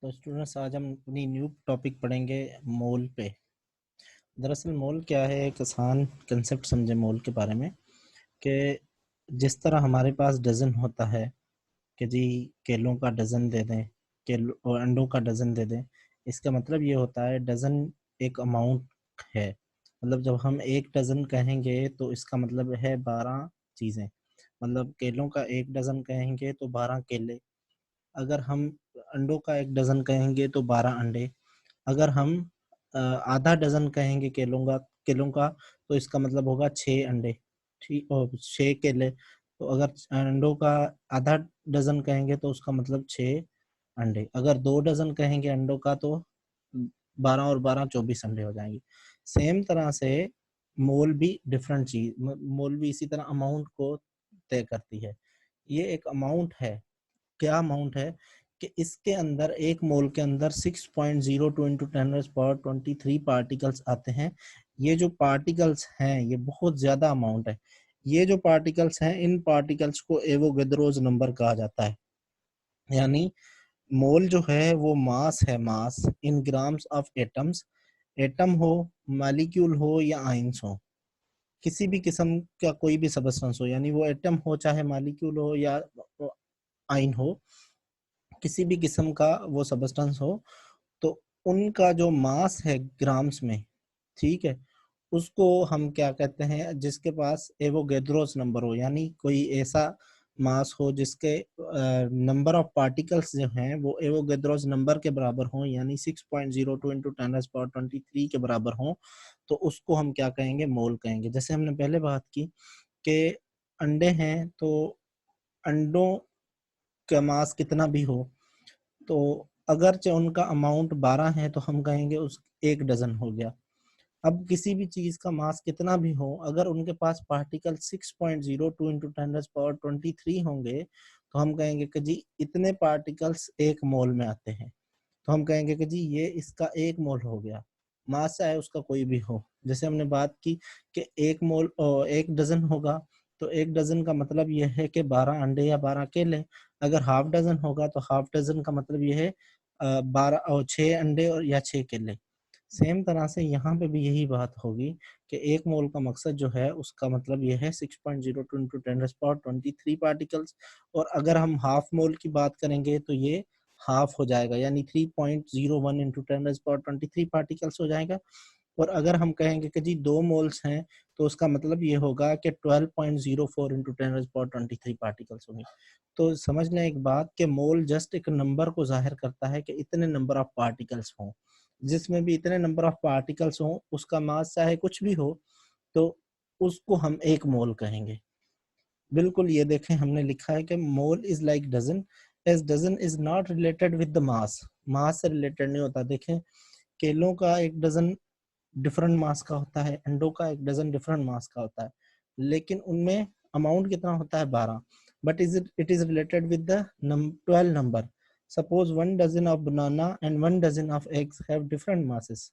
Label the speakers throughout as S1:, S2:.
S1: तो स्टूडेंट्स आज हम अपनी न्यू टॉपिक पढ़ेंगे मोल पे। दरअसल मोल क्या है, एक आसान कंसेप्ट समझे मोल के बारे में कि जिस तरह हमारे पास डज़न होता है कि जी केलों का डज़न दे दें, केलों और अंडों का डज़न दे दें। इसका मतलब ये होता है डज़न एक अमाउंट है। मतलब जब हम एक डज़न कहेंगे तो इसका मतलब है 12 चीज़ें। मतलब केलों का एक डज़न कहेंगे तो 12 केले। अगर हम अंडों का एक डज़न कहेंगे तो 12 अंडे। अगर हम आधा डज़न कहेंगे केलों का तो इसका मतलब होगा 6 अंडे, ठीक, और 6 केले। तो अगर अंडों का आधा डज़न कहेंगे तो उसका मतलब 6 अंडे। अगर 2 डज़न कहेंगे अंडों का तो 12 और 12 24 अंडे हो जाएंगे। सेम तरह से मोल भी डिफरेंट चीज मोल भी इसी तरह अमाउंट को तय करती है। ये एक अमाउंट है। क्या अमाउंट है कि इसके अंदर एक मोल के अंदर 6.02 इंटू 10⁻23 पार्टिकल्स आते हैं। ये जो पार्टिकल्स हैं ये बहुत ज्यादा अमाउंट है। ये जो पार्टिकल्स हैं इन पार्टिकल्स को एवोगेड्रोस नंबर कहा जाता है। यानी मोल जो है वो मास है, mass in grams of atoms. Atom हो, मालिक्यूल हो या आइंस हो, किसी भी किस्म का कोई भी सबस्टेंस हो, यानी वो एटम हो चाहे मालिक्यूल हो या आइन हो, किसी भी किस्म का वो सबस्टेंस हो, तो उनका जो मास है ग्राम्स में, ठीक है, उसको हम क्या कहते हैं, जिसके पास एवोगेड्रोस नंबर हो, यानी कोई ऐसा मास हो जिसके नंबर ऑफ पार्टिकल्स जो हैं वो एवोगेड्रोस नंबर के बराबर हों, यानी 6.02 इंटू 10⁻23 के बराबर हों, तो उसको हम क्या कहेंगे, मोल कहेंगे। जैसे हमने पहले बात की कि अंडे हैं तो अंडों का मास कितना भी हो, तो अगरचे उनका अमाउंट 12 है तो हम कहेंगे उस एक डजन हो गया। अब किसी भी चीज का मास कितना भी हो, अगर उनके पास पार्टिकल 6.02 इंटू 10⁻23 होंगे तो हम कहेंगे कि जी इतने पार्टिकल्स एक मोल में आते हैं। तो हम कहेंगे कि जी ये इसका एक मोल हो गया, मास चाहे उसका कोई भी हो। जैसे हमने बात की कि एक मोल एक डजन होगा, तो एक डजन का मतलब यह है कि 12 अंडे या 12 केले। अगर हाफ डजन होगा तो हाफ डजन का मतलब यह है 12 और 6 अंडे और या 6 केले। सेम तरह से यहाँ पे भी यही बात होगी कि एक मोल का मकसद जो है उसका मतलब यह है 6.02 इंटू 10⁻23 पार्टिकल्स। और अगर हम हाफ मोल की बात करेंगे तो ये हाफ हो जाएगा, यानी 3.01 इंटू 10⁻23 पार्टिकल्स हो जाएगा। और अगर हम कहेंगे कि जी 2 मोल्स हैं तो उसका मतलब ये होगा कि 12.04 इंटू 10⁻23 पार्टिकल्स होंगे। तो समझ लें एक बात कि मोल जस्ट एक नंबर को जाहिर करता है कि इतने नंबर ऑफ पार्टिकल्स हों। जिसमें भी इतने नंबर ऑफ पार्टिकल्स हों उसका मास चाहे कुछ भी हो, तो उसको हम एक मोल कहेंगे। बिल्कुल, ये देखें हमने लिखा है कि mole is like dozen as dozen is not related with the mass. Mass से रिलेटेड नहीं होता। देखें केलों का एक डजन डिफरेंट मास का होता है, अंडों का एक डजन डिफरेंट मास का होता है, लेकिन उनमें अमाउंट कितना होता है, 12। But it is related with the 12 number. Suppose 1 dozen of banana and 1 dozen of eggs have different masses.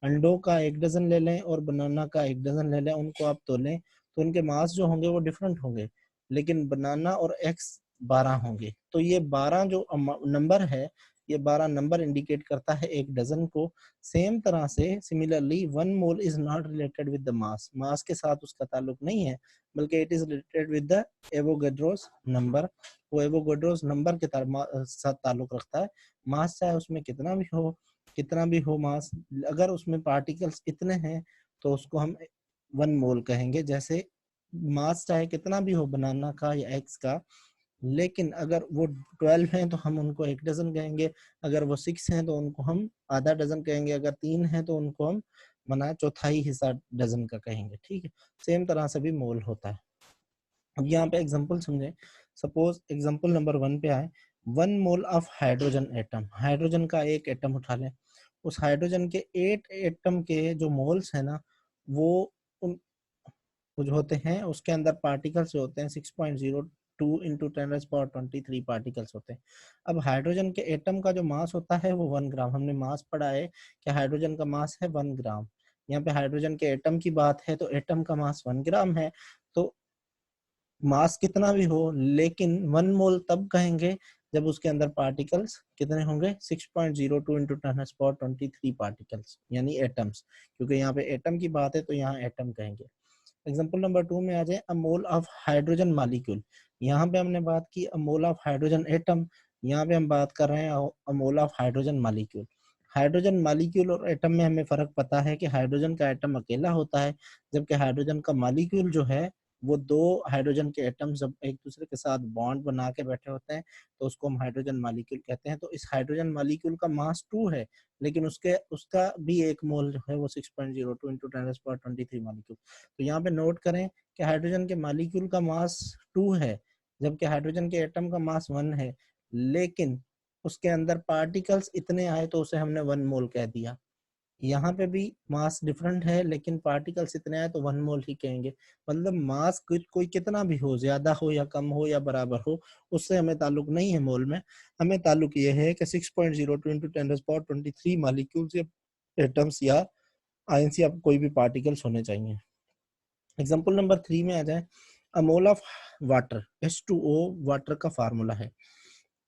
S1: अंडों का एक डजन ले लें और बनाना का एक डजन ले लें, उनको आप तोलें तो उनके मास जो होंगे वो डिफरेंट होंगे, लेकिन बनाना और एक्स 12 होंगे। तो ये 12 जो नंबर है, ये 12 नंबर इंडिकेट करता है एक डजन को। सेम तरह से similarly 1 mole is not related with the mass. Mass के साथ उसका ताल्लुक नहीं है, बल्कि it is related with the Avogadro's number. वो एवोगेड्रोस नंबर के साथ ताल्लुक रखता है। मास चाहे उसमें कितना भी हो मास, अगर उसमें पार्टिकल्स इतने हैं तो उसको हम 1 मोल कहेंगे। जैसे मास चाहे कितना भी हो बनाना का या एक्स का, लेकिन अगर वो 12 हैं तो हम उनको एक डजन कहेंगे। अगर वो 6 हैं तो उनको हम आधा डजन कहेंगे। अगर 3 हैं तो उनको हम मना चौथाई हिस्सा डजन का कहेंगे। ठीक है, सेम तरह से भी मोल होता है। अब यहाँ पे एग्जांपल समझें। सपोज एग्जांपल नंबर 1 पे आए। 1 मोल ऑफ हाइड्रोजन एटम। हाइड्रोजन का एक एटम उठा लें, उस हाइड्रोजन के 8 एटम के जो मोल्स है ना, वो उन वो जो होते हैं उसके अंदर पार्टिकल्स जो होते हैं 6.02 इंटू 10⁻23 पार्टिकल्स होते हैं। अब हाइड्रोजन के एटम का जो मास होता है वो 1 ग्राम। हमने मास पढ़ा है कि हाइड्रोजन का मास है 1 ग्राम। यहाँ पे हाइड्रोजन के एटम की बात है तो एटम का मास 1 ग्राम है। तो मास कितना भी हो, लेकिन 1 मोल तब कहेंगे जब उसके अंदर पार्टिकल्स कितने होंगे 6.02 इंटू 10⁻23 पार्टिकल्स, यानी एटम्स, क्योंकि यहाँ पे एटम की बात है तो यहाँ एटम कहेंगे। एग्जाम्पल नंबर 2 में आ जाए a mole of hydrogen molecule. यहाँ पे हमने बात की a mole of hydrogen atom, यहाँ पे हम बात कर रहे हैं a mole of hydrogen molecule. Hydrogen molecule और एटम में हमें फर्क पता है कि हाइड्रोजन का एटम अकेला होता है, जबकि हाइड्रोजन का मॉलिक्यूल जो है वो दो हाइड्रोजन के एटम जब एक दूसरे के साथ बॉन्ड बना के बैठे होते हैं तो उसको हम हाइड्रोजन मॉलिक्यूल कहते हैं। तो इस हाइड्रोजन मॉलिक्यूल का मास 2 है, लेकिन उसका भी एक मोल जो है वो 6.02 इंटू 10⁻23 मॉलिक्यूल। तो यहाँ पे नोट करें कि हाइड्रोजन के मॉलिक्यूल का मास 2 है, जबकि हाइड्रोजन के एटम का मास 1 है, लेकिन उसके अंदर पार्टिकल्स इतने आए तो उसे हमने 1 मोल कह दिया। यहाँ पे भी मास डिफरेंट है लेकिन पार्टिकल्स इतने आए तो 1 मोल ही कहेंगे। मतलब मास कोई कितना भी हो, ज्यादा हो या कम हो या बराबर हो, उससे हमें ताल्लुक नहीं है मोल में। हमें ताल्लुक ये है कि 6.02 इंटू 10⁻23 मॉलिक्यूल्स या एटम्स या आयंस या कोई भी पार्टिकल्स होने चाहिए। एग्जाम्पल नंबर 3 में आ जाए a mole of water, H2O water का फार्मूला है।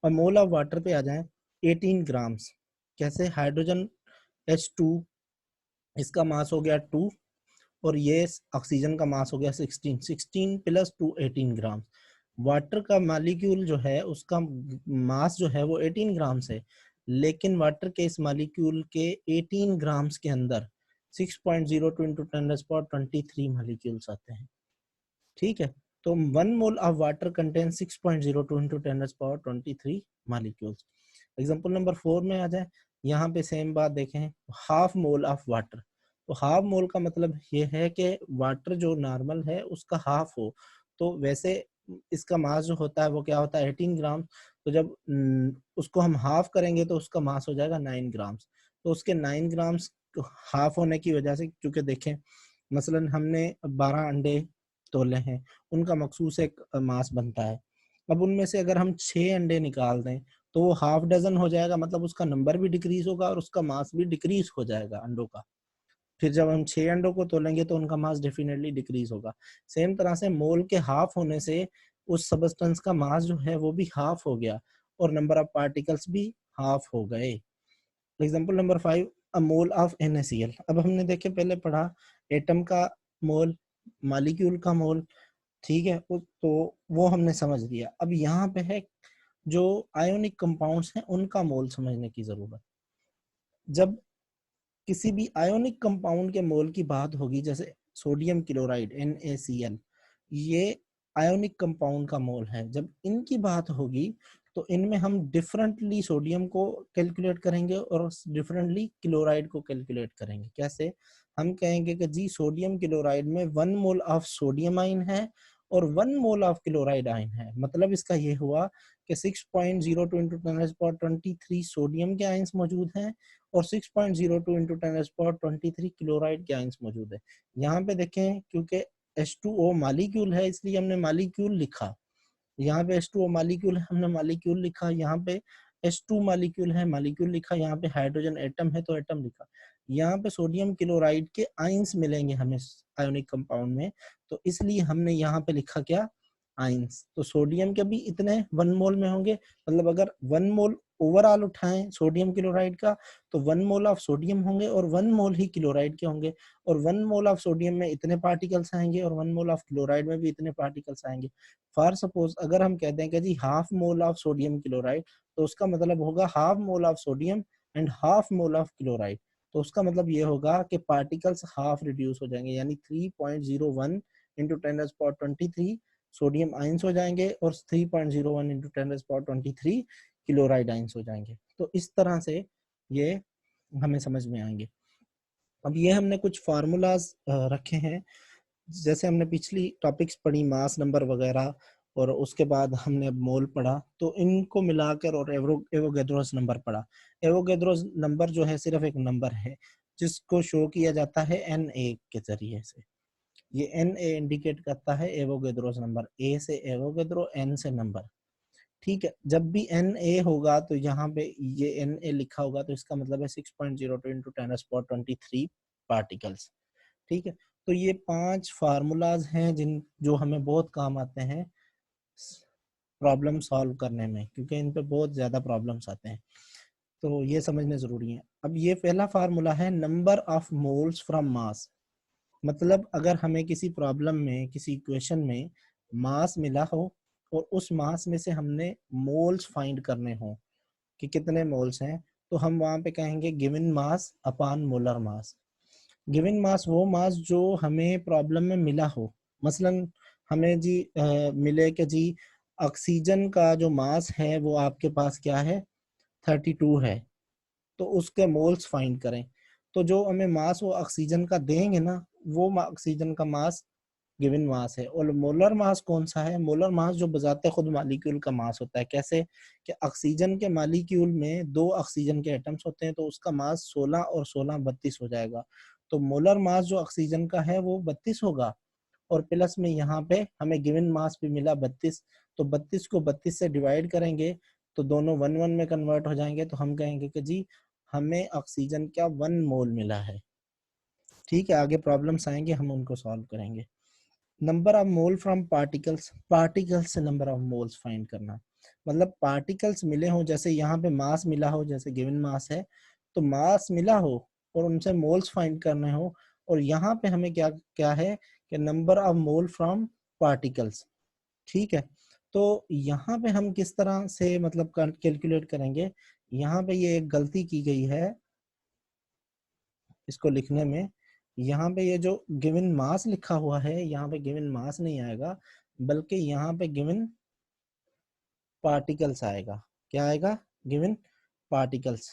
S1: अ मोल ऑफ वाटर पे आ जाए 18 ग्राम्स। कैसे? हाइड्रोजन H2 इसका मास हो गया 2 और ये ऑक्सीजन का मास हो गया 16 प्लस 2 18 ग्राम। वाटर का मॉलिक्यूल जो है उसका मास जो है वो 18 ग्राम्स है, लेकिन वाटर के इस मॉलिक्यूल के 18 ग्राम्स के अंदर 6.02 इंटू 10⁻23 मॉलिक्यूल्स आते हैं। ठीक है, तो 1 मोल of water contain 6.02 into 10⁻23 molecules. Example number 4 में आ जाए, यहाँ पे सेम बात देखें, हाफ मोल ऑफ वाटर। तो हाफ मोल का मतलब ये है कि वाटर जो नॉर्मल है उसका हाफ हो। तो वैसे इसका मास जो होता है वो क्या होता है 18 ग्राम। तो जब उसको हम हाफ करेंगे तो उसका मास हो जाएगा 9 ग्राम्स। तो उसके 9 ग्राम्स हाफ होने की वजह से, क्योंकि देखें मसलन हमने 12 अंडे तोले हैं, उनका मखसूस एक मास बनता है। अब उनमें से अगर हम 6 अंडे निकाल दें तो वो हाफ डजन हो जाएगा, मतलब उसका नंबर भी डिक्रीज होगा और उसका मास भी डिक्रीज हो जाएगा अंडों का। फिर जब हम 6 अंडों को तोलेंगे तो उनका मास डेफिनेटली डिक्रीज होगा। सेम तरह से मोल के हाफ होने से उस सबस्टेंस का मास जो है वो भी हाफ हो गया और नंबर ऑफ पार्टिकल्स भी हाफ हो गए। Example number 5 a mole of NaCl। अब हमने देखे पहले पढ़ा एटम का मोल, मॉलिक्यूल का मोल, ठीक है, तो वो हमने समझ लिया। अब यहाँ पे है जो आयोनिक कंपाउंड्स हैं उनका मोल समझने की जरूरत। जब किसी भी आयोनिक कंपाउंड के मोल की बात होगी, जैसे सोडियम क्लोराइड NaCl, ये आयोनिक कंपाउंड का मोल है। जब इनकी बात होगी तो इनमें हम डिफरेंटली सोडियम को कैलकुलेट करेंगे और डिफरेंटली क्लोराइड को कैलकुलेट करेंगे। कैसे? हम कहेंगे कि जी सोडियम क्लोराइड में 1 मोल ऑफ सोडियम आयन है और 1 मोल ऑफ क्लोराइड आयन है। मतलब इसका ये हुआ कि 6.02 इंटू 10⁻23 सोडियम के आयंस मौजूद हैं और 6.02 इंटू 10⁻23 क्लोराइड के आयंस मौजूद है। यहाँ पे देखें क्योंकि H2O मॉलिक्यूल है इसलिए हमने मॉलिक्यूल लिखा। यहाँ पे H2O मॉलिक्यूल है, हमने मॉलिक्यूल लिखा। यहाँ पे H2 मॉलिक्यूल है, मॉलिक्यूल लिखा। यहाँ पे हाइड्रोजन एटम है तो एटम लिखा। यहाँ पे सोडियम क्लोराइड के आयंस मिलेंगे हमें आयोनिक कंपाउंड में, तो इसलिए हमने यहाँ पे लिखा क्या? आयंस। तो सोडियम के भी इतने 1 मोल में होंगे। मतलब अगर 1 मोल ओवरऑल उठाएं सोडियम क्लोराइड का तो 1 मोल ऑफ सोडियम होंगे और 1 मोल ही क्लोराइड के होंगे। और 1 मोल ऑफ सोडियम में इतने पार्टिकल्स आएंगे और 1 मोल ऑफ क्लोराइड में भी इतने पार्टिकल्स आएंगे। फॉर सपोज अगर हम कहते हैं कि जी half mole of sodium chloride, तो उसका मतलब होगा half mole of sodium and half mole of chloride. तो उसका मतलब ये होगा कि पार्टिकल्स हाफ रिड्यूस हो जाएंगे, यानी 3.01 इंटू 10⁻23 सोडियम आयंस हो जाएंगे और 3.01 इंटू 10⁻23 क्लोराइड आयंस हो जाएंगे। तो इस तरह से ये हमें समझ में आएंगे। अब ये हमने कुछ फार्मूलाज रखे हैं, जैसे हमने पिछली टॉपिक्स पढ़ी मास नंबर वगैरह और उसके बाद हमने अब मोल पढ़ा, तो इनको मिलाकर और एवोगैड्रोस नंबर पढ़ा। एवोगैड्रोस नंबर जो है सिर्फ एक नंबर है जिसको शो किया जाता है Na के जरिए से। ये Na इंडिकेट करता है एवोगैड्रोस नंबर, ए से एवोगैड्रो, एन से नंबर। ठीक है, जब भी Na होगा तो यहाँ पे ये Na लिखा होगा तो इसका मतलब है 6.02 इंटू 10⁻23 पार्टिकल्स। ठीक है, तो ये 5 फार्मूलाज हैं जिन जो हमें बहुत काम आते हैं प्रॉब्लम सॉल्व करने में, क्योंकि इन पे बहुत ज़्यादा प्रॉब्लम्स आते हैं, तो ये समझने ज़रूरी है। अब ये पहला फार्मूला है नंबर ऑफ मोल्स फ्रॉम मास। मतलब अगर हमें किसी प्रॉब्लम में, किसी इक्वेशन में मास मिला हो और उस मास में से हमने मोल्स फाइंड करने हो कि कितने मोल्स हैं, तो हम वहाँ पे कहेंगे गिवन मास अपॉन मोलर मास। गिवन मास वो मास जो हमें प्रॉब्लम में मिला हो। मसलन हमें जी मिले कि जी ऑक्सीजन का जो मास है वो आपके पास क्या है, 32 है, तो उसके मोल्स फाइंड करें। तो जो हमें मास वो ऑक्सीजन का देंगे ना, वो ऑक्सीजन का मास गिवन मास है। और मोलर मास कौन सा है? मोलर मास जो बजाते खुद मालिक्यूल का मास होता है। कैसे कि ऑक्सीजन के मालिक्यूल में 2 ऑक्सीजन के एटम्स होते हैं, तो उसका मास 16 और 16 32 हो जाएगा। तो मोलर मास जो ऑक्सीजन का है वो 32 होगा, और प्लस में यहाँ पे हमें गिवन मास भी मिला 32। तो 32 को 32 से डिवाइड करेंगे तो दोनों 1 1 में कन्वर्ट हो जाएंगे, तो हम कहेंगे कि जी हमें ऑक्सीजन का 1 मोल मिला है। ठीक है, आगे प्रॉब्लम्स आएंगे, हम उनको सॉल्व करेंगे। Number of mole from particles, particles से नंबर ऑफ मोल्स फाइंड करना। मतलब पार्टिकल्स मिले हों, जैसे यहाँ पे मास मिला हो, जैसे गिवन मास है, तो मास मिला हो और उनसे मोल्स फाइंड करने हो। और यहाँ पे हमें क्या क्या है कि number of mole from particles. ठीक है, तो यहाँ पे हम किस तरह से मतलब कैलकुलेट करेंगे। यहाँ पे ये एक गलती की गई है इसको लिखने में। यहाँ पे ये जो गिवन मास लिखा हुआ है, यहाँ पे गिवन मास नहीं आएगा, बल्कि यहाँ पे गिवन पार्टिकल्स आएगा। क्या आएगा? Given particles.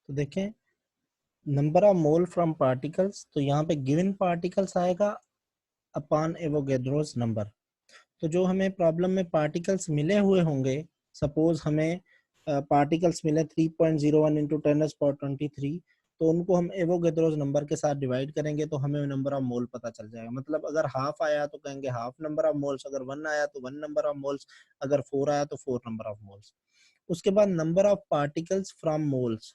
S1: तो देखें number of mole from particles, तो यहाँ पे गिवन पार्टिकल्स आएगा अपॉन एवोगैड्रोस नंबर। तो जो हमें प्रॉब्लम में पार्टिकल्स मिले हुए होंगे, सपोज हमें पार्टिकल्स मिले 3.01 इंटू 10⁻23, तो उनको हम एवोगैड्रोस नंबर के साथ डिवाइड करेंगे तो हमें नंबर ऑफ मोल पता चल जाएगा। मतलब अगर हाफ आया तो कहेंगे हाफ नंबर ऑफ मोल्स, अगर 1 आया तो 1 नंबर ऑफ मोल्स, अगर 4 आया तो 4 नंबर ऑफ मोल्स। उसके बाद number of particles from moles.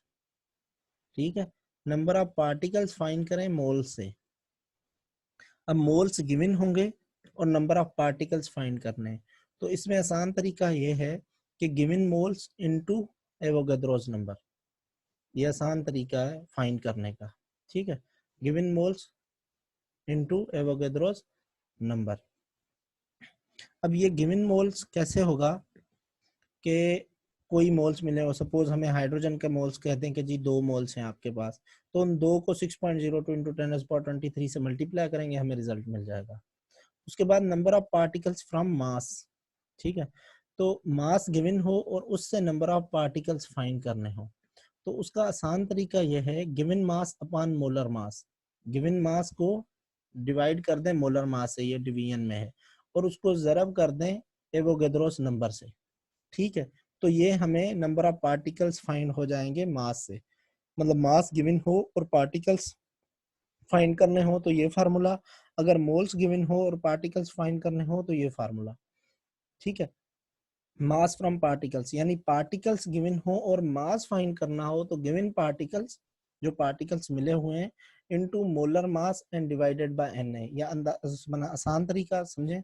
S1: ठीक है, नंबर ऑफ पार्टिकल्स फाइंड करें मोल से। अब मोल्स गिवन होंगे और नंबर ऑफ पार्टिकल्स फाइंड करने हैं, तो इसमें आसान तरीका ये है कि given moles into Avogadro's number, ये आसान तरीका है फाइंड करने का। ठीक है, given moles into Avogadro's number. अब ये गिवन मोल्स कैसे होगा कि कोई मोल्स मिले और सपोज हमें हाइड्रोजन के मोल्स कहते हैं कि जी 2 मोल्स हैं आपके पास, तो उन 2 को 6.02 इंटू 10⁻23 से मल्टीप्लाई करेंगे, हमें रिजल्ट मिल जाएगा। उसके बाद नंबर ऑफ पार्टिकल्स फ्रॉम मास। ठीक है, तो मास गिवन हो और उससे नंबर ऑफ पार्टिकल्स फाइंड करने हो, तो उसका आसान तरीका यह है गिवन मास अपॉन मोलर मास। गिवन मास को डिवाइड कर दें मोलर मास से, ये डिवीजन में है, और उसको ज़रब कर दें एवोगैड्रोस नंबर से। ठीक है, तो ये हमें नंबर ऑफ पार्टिकल्स फाइंड हो जाएंगे मास से। मतलब मास गिवन हो और पार्टिकल्स फाइंड करने हो तो ये फार्मूला, अगर मोल्स गिवन हो और पार्टिकल्स फाइंड करने हो तो ये फार्मूला। ठीक है, मास फ्रॉम पार्टिकल्स, यानी पार्टिकल्स गिवन हो और मास फाइंड करना हो तो गिवन पार्टिकल्स, जो पार्टिकल्स मिले हुए हैं, into molar mass and divided by Na। या आसान तरीका समझें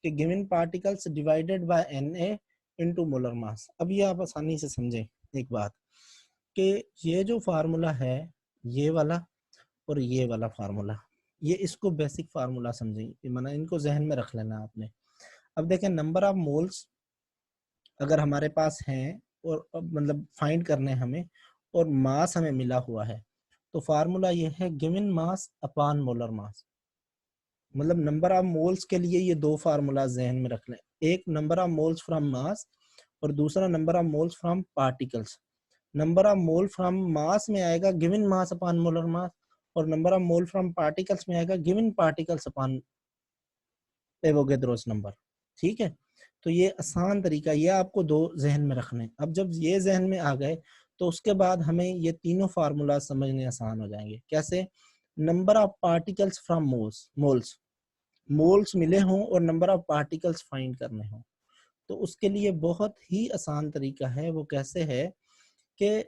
S1: कि given particles divided by Na into molar mass. अब ये आप आसानी से समझें एक बात कि ये जो फार्मूला है, ये वाला और ये वाला फार्मूला, ये इसको बेसिक फार्मूला समझें, माना इनको जहन में रख लेना आपने। अब देखें नंबर ऑफ मोल्स अगर हमारे पास हैं और मतलब फाइंड करने हमें, और मास हमें मिला हुआ है, तो फार्मूला ये है गिवन मास अपॉन मोलर मास। मतलब नंबर ऑफ मोल्स के लिए ये 2 फार्मूला जहन में रख लें, एक number of moles from mass और दूसरा number of moles from particles. Number of mole from mass में आएगा given mass upon molar mass, और number of mole from particles में आएगा given particles upon Avogadro's number. ठीक है, तो ये आसान तरीका, ये आपको 2 जहन में रखने। अब जब ये जहन में आ गए तो उसके बाद हमें ये तीनों फार्मूला समझने आसान हो जाएंगे। कैसे? Number of particles from moles, moles moles मिले हों और नंबर ऑफ पार्टिकल्स फाइंड करने हों, तो उसके लिए बहुत ही आसान तरीका है। वो कैसे है कि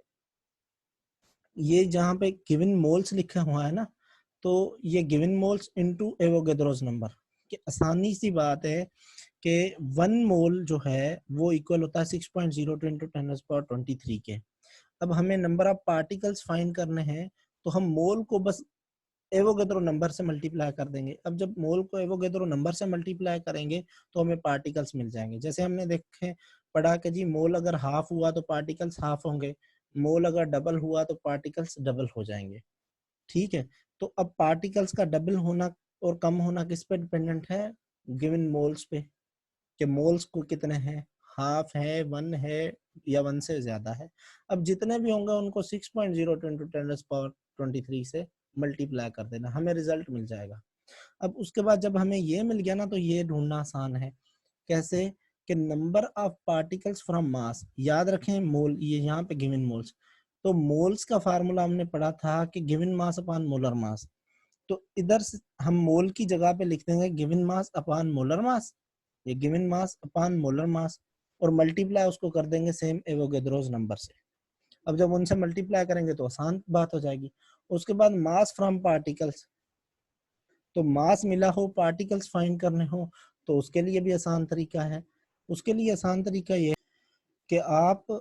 S1: ये जहाँ पे गिवन मोल्स लिखा हुआ है ना, तो ये given moles into Avogadro's number, कि आसानी सी बात है कि 1 मोल जो है वो इक्वल होता है 6.02 इंटू 10⁻23 के। अब हमें नंबर ऑफ पार्टिकल्स फाइंड करने हैं, तो हम मोल को बस एवोगेड्रो नंबर से मल्टीप्लाई कर देंगे। अब जब मोल को एवोगेड्रो नंबर से मल्टीप्लाई करेंगे तो हमें पार्टिकल्स मिल जाएंगे। जैसे हमने देखे पढ़ा कि जी मोल अगर हाफ हुआ तो पार्टिकल्स हाफ होंगे, मोल अगर डबल हुआ तो पार्टिकल्स डबल हो जाएंगे। ठीक है, तो अब पार्टिकल्स का डबल होना और कम होना किस पे डिपेंडेंट है? गिवन मोल्स पे, कि मोल्स को कितने हैं, हाफ है, 1 है या 1 से ज्यादा है। अब जितने भी होंगे उनको 6.02 इंटू 10⁻23 से मल्टीप्लाई कर देना, हमें रिजल्ट मिल जाएगा। अब उसके बाद जब हमें ये मिल गया ना, तो ये ढूंढना आसान है। कैसे? कि नंबर ऑफ पार्टिकल्स फ्रॉम मास, याद रखें मोल, ये यहाँ पे गिवन मोल्स, तो मोल्स का फार्मूला हमने पढ़ा था कि गिवन मास अपॉन मोलर मास। तो इधर से हम मोल की जगह पे लिख देंगे given mass upon molar mass, ये given mass upon molar mass, और मल्टीप्लाई उसको कर देंगे सेम एवोगेड्रोस नंबर से। अब जब उनसे मल्टीप्लाई करेंगे तो आसान बात हो जाएगी। उसके बाद मास फ्रॉम पार्टिकल्स, तो मास मिला हो, पार्टिकल्स फाइंड करने हो, तो उसके लिए भी आसान तरीका है। उसके लिए आसान तरीका ये कि आप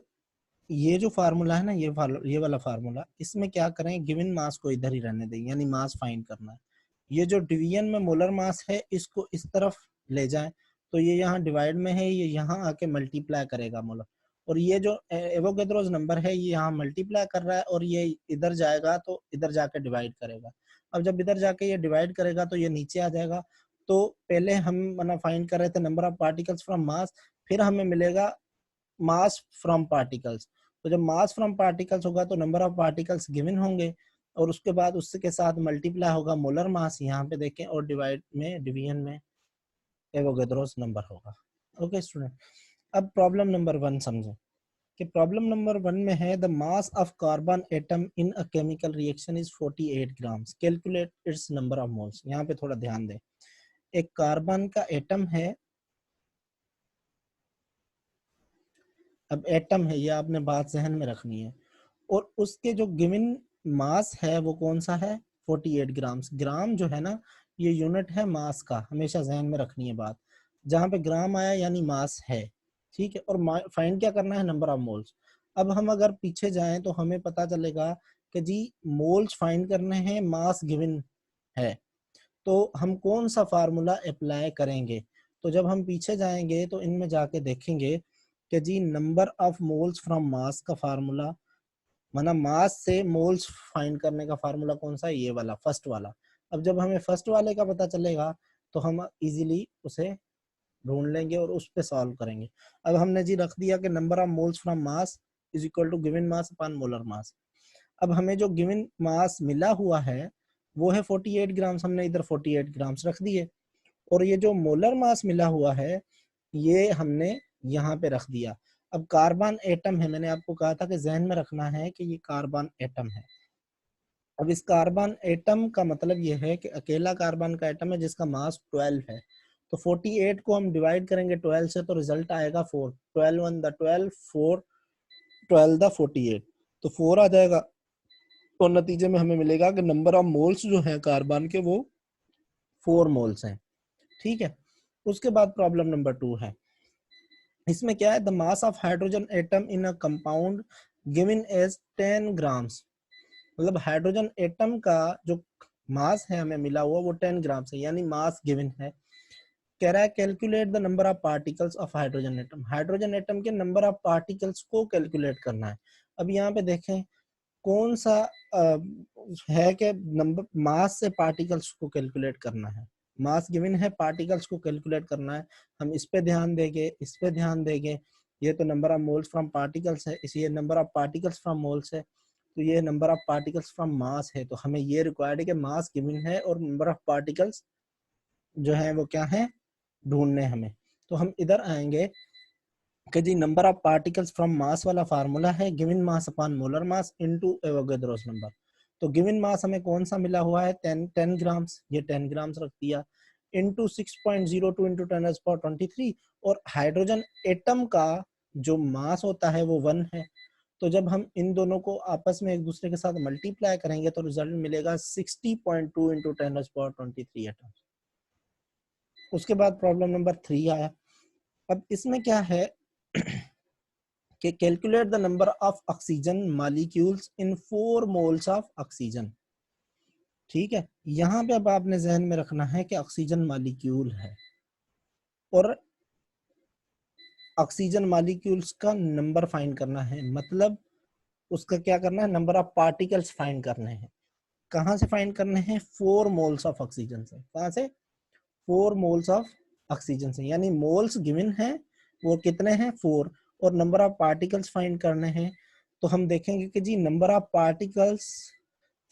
S1: ये जो फार्मूला है ना, ये वाला फार्मूला, इसमें क्या करें, गिवन मास को इधर ही रहने दें, यानी मास फाइंड करना है। ये जो डिवीजन में मोलर मास है इसको इस तरफ ले जाएं, तो ये यहाँ डिवाइड में है, ये यहाँ आके मल्टीप्लाई करेगा मोलर, और ये जो एवोगेड्रोस नंबर है ये यहाँ मल्टीप्लाई कर रहा है, और ये इधर जाएगा तो इधर जाके डिवाइड करेगा। अब जब इधर जाके ये डिवाइड करेगा तो ये नीचे आ जाएगा। तो पहले हम फाइंड कर रहे थे नंबर ऑफ पार्टिकल्स फ्रॉम मास, फिर हमें मिलेगा मास फ्रॉम पार्टिकल्स। तो जब मास फ्रॉम पार्टिकल्स होगा तो नंबर ऑफ पार्टिकल्स गिवन होंगे, और उसके बाद उसके साथ मल्टीप्लाई होगा मोलर मास, यहाँ पे देखें, और डिवाइड में, डिवीजन में एवोगेड्रोस नंबर होगा। ओके स्टूडेंट, अब प्रॉब्लम नंबर 1 समझें कि प्रॉब्लम नंबर 1 में है the mass of carbon atom in a chemical reaction is 48 grams, calculate its number of moles. यहाँ पे थोड़ा ध्यान दें, एक कार्बन का एटम है, अब एटम है, ये आपने बात जहन में रखनी है, और उसके जो गिवन मास है वो कौन सा है? 48 ग्राम्स। ग्राम जो है ना, ये यूनिट है मास का, हमेशा जहन में रखनी है बात, जहाँ पे ग्राम आया यानी मास है। ठीक है, और फाइंड क्या करना है? Number of moles. अब हम अगर पीछे जाएं तो हमें पता चलेगा कि जी मोल्स फाइंड करने हैं, मास गिवन है, तो हम कौन सा फार्मूला अप्लाई करेंगे? तो जब हम पीछे जाएंगे तो इनमें जाके देखेंगे कि जी नंबर ऑफ मोल्स फ्रॉम मास का फार्मूला, माना मास से मोल्स फाइंड करने का फार्मूला कौन सा है? ये वाला, फर्स्ट वाला। अब जब हमें फर्स्ट वाले का पता चलेगा तो हम इजीली उसे ढूंढ लेंगे और उस पे सॉल्व करेंगे। अब हमने जी रख दिया कि number of moles from mass is equal to given mass upon molar mass. अब हमें जो गिवन मास मिला हुआ है वो है 48 ग्राम्स, हमने इधर 48 ग्राम्स रख दिए, और ये जो मोलर मास मिला हुआ है ये हमने यहाँ पे रख दिया। अब कार्बन एटम है, मैंने आपको कहा था कि जहन में रखना है कि ये कार्बन एटम है। अब इस कार्बन एटम का मतलब ये है कि अकेला कार्बन का एटम है जिसका मास 12 है। तो 48 को हम डिवाइड करेंगे 12 से तो रिजल्ट आएगा 4, 12 1 द 12, 4 12 द 48, तो 4 आ जाएगा, और नतीजे में हमें मिलेगा कि नंबर ऑफ मोल्स जो है कार्बन के वो 4 मोल्स हैं। ठीक है, उसके बाद प्रॉब्लम नंबर 2 है, इसमें क्या है, the mass of hydrogen atom in a compound given as 10 grams, मतलब हाइड्रोजन एटम का जो मास है हमें मिला हुआ वो 10 ग्राम है, यानी मास गिवन है। कह रहा है calculate the number of particles of hydrogen atom, hydrogen atom के नंबर ऑफ पार्टिकल्स को कैलकुलेट करना है। अब यहाँ पे देखें कौन सा है कि नंबर मास से पार्टिकल्स को कैलकुलेट करना है, मास गिवन है, पार्टिकल्स को कैलकुलेट करना है। हम इस पे ध्यान देंगे, इस पे ध्यान देंगे, ये तो number of moles from particles है, इसी number of particles from moles है, तो ये नंबर ऑफ पार्टिकल्स फ्रॉम मास है। तो हमें ये रिक्वायर्ड है कि मास गिवन है और नंबर ऑफ पार्टिकल्स जो है वो क्या है, ढूंढने हमें। तो हम इधर आएंगे कि जी नंबर ऑफ पार्टिकल्स फ्रॉम मास वाला फार्मूला है given mass upon molar mass into Avogadro's number. तो गिवन मास हमें कौन सा मिला हुआ है? 10 ग्राम्स, ये 10 ग्राम्स रख दिया, इनटू 6.02 इंटू 10⁻23, और हाइड्रोजन एटम का जो मास होता है वो 1 है। तो जब हम इन दोनों को आपस में एक दूसरे के साथ मल्टीप्लाई करेंगे तो रिजल्ट मिलेगा 60.2 इंटू 10⁻23 एटम। उसके बाद प्रॉब्लम नंबर 3 आया, अब इसमें क्या है कि calculate the number of oxygen molecules in 4 moles of oxygen. ठीक है, यहाँ पे अब आपने जहन में रखना है कि ऑक्सीजन मॉलिक्यूल है और ऑक्सीजन मॉलिक्यूल्स का नंबर फाइंड करना है, मतलब उसका क्या करना है, नंबर ऑफ पार्टिकल्स फाइंड करने हैं। कहाँ से फाइंड करने हैं? 4 मोल्स ऑफ ऑक्सीजन से। कहाँ से? 4 मोल्स ऑफ ऑक्सीजन से, यानी मोल्स गिवन है वो कितने हैं? 4, और नंबर ऑफ पार्टिकल्स फाइंड करने हैं। तो हम देखेंगे कि जी नंबर ऑफ पार्टिकल्स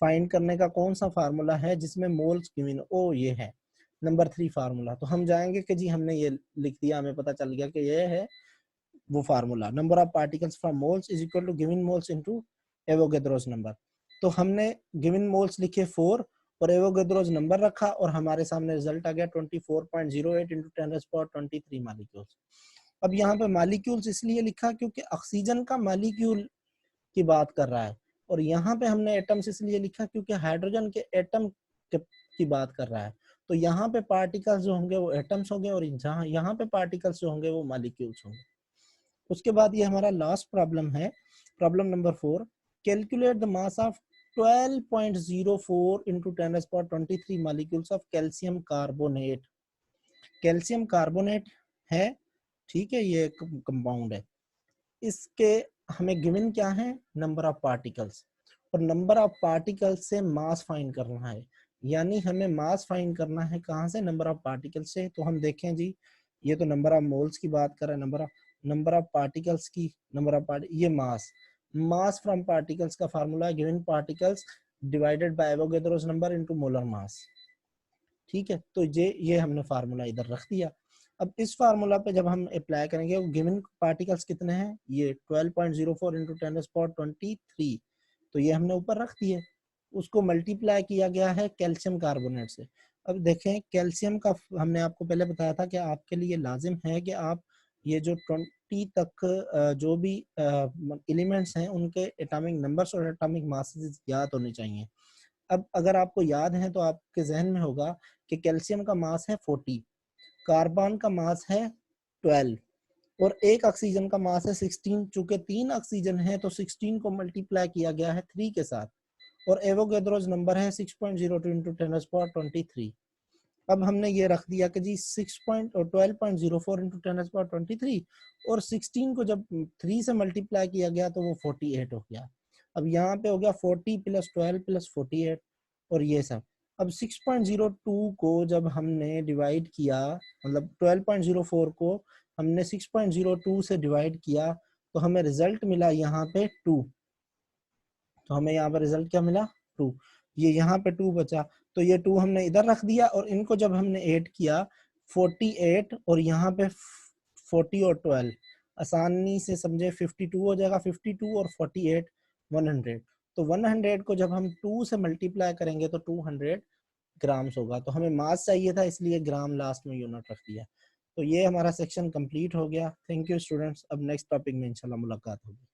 S1: फाइंड करने का कौन सा फार्मूला है जिसमें मोल्स गिवन, ओ ये है नंबर 3 फार्मूला। तो हम जाएंगे कि जी हमने ये लिख दिया, हमें पता चल गया कि ये है वो formula, number of particles from moles is equal to given moles into Avogadro's number. तो हमने गिवन मोल्स लिखे 4 और एवोगैड्रोस नंबर रखा और हमारे सामने रिजल्ट आ गया 24.08 इंटू 10⁻23 मॉलिक्यूल्स। अब यहाँ पे मॉलिक्यूल्स इसलिए लिखा क्योंकि ऑक्सीजन का मॉलिक्यूल की बात कर रहा है, और यहाँ पे हमने एटम्स इसलिए लिखा क्योंकि हाइड्रोजन के एटम की बात कर रहा है। तो यहाँ पे पार्टिकल्स जो होंगे वो एटम्स होंगे और जहाँ यहाँ पे पार्टिकल्स जो होंगे वो मॉलिक्यूल्स होंगे। उसके बाद ये हमारा लास्ट प्रॉब्लम है, problem number 4। Calculate the mass of 12.04 into 10⁻23 molecules of calcium carbonate. Calcium carbonate है, ठीक है, ये कंपाउंड है। इसके हमें गिवन क्या है? नंबर ऑफ पार्टिकल्स, और नंबर ऑफ पार्टिकल्स से मास फाइंड करना है, यानी हमें मास फाइंड करना है कहाँ से? नंबर ऑफ पार्टिकल्स से। तो हम देखें जी, ये तो नंबर ऑफ मोल्स की बात कर रहे हैं, नंबर ऑफ पार्टिकल्स की, नंबर ऑफ ये मास फ्रॉम पार्टिकल्स का formula given particles divided by Avogadro's number into molar mass. ठीक है, तो ये हमने फार्मूला इधर रख दिया। अब इस फार्मूला पे जब हम अप्लाई करेंगे, वो गिवन पार्टिकल्स कितने हैं? ये 12.04 इंटू 10⁻23, तो ये हमने ऊपर रख दिए। उसको मल्टीप्लाई किया गया है कैल्शियम कार्बोनेट से। अब देखें कैल्शियम का हमने आपको पहले बताया था कि आपके लिए लाजिम है कि आप ये जो 20 तक जो भी एलिमेंट्स हैं उनके एटॉमिक नंबर्स और एटॉमिक मासेस याद होने चाहिए। अब अगर आपको याद है तो आपके जहन में होगा कि कैल्शियम का मास है 40, कार्बन का मास है 12 और एक ऑक्सीजन का मास है 16। चूंकि 3 ऑक्सीजन है तो 16 को मल्टीप्लाई किया गया है 3 के साथ, और एवोगैड्रोस नंबर है 6.02 इंटू 10⁻23। अब हमने ये रख दिया कि जी 12.04 इंटू 10⁻23 और 16 को जब 3 से मल्टीप्लाई किया गया तो वो 48 हो गया। अब यहाँ पे हो गया 40 प्लस 12 प्लस 48 और ये सब। अब 6.02 को जब हमने डिवाइड किया, मतलब 12.04 को हमने 6.02 से डिवाइड किया तो हमें रिजल्ट मिला यहाँ पे 2। तो हमें यहाँ पर रिजल्ट क्या मिला? 2। ये यहाँ पे 2 बचा, तो ये 2 हमने इधर रख दिया और इनको जब हमने ऐड किया 48 और यहाँ पे 40 और 12, आसानी से समझे 52 हो जाएगा। 52 और 48 100। तो 100 को जब हम 2 से मल्टीप्लाई करेंगे तो 200 ग्राम्स होगा। तो हमें मास चाहिए था इसलिए ग्राम लास्ट में यूनिट रख दिया। तो ये हमारा सेक्शन कंप्लीट हो गया। Thank you students. अब नेक्स्ट टॉपिक में इंशाल्लाह मुलाकात होगी।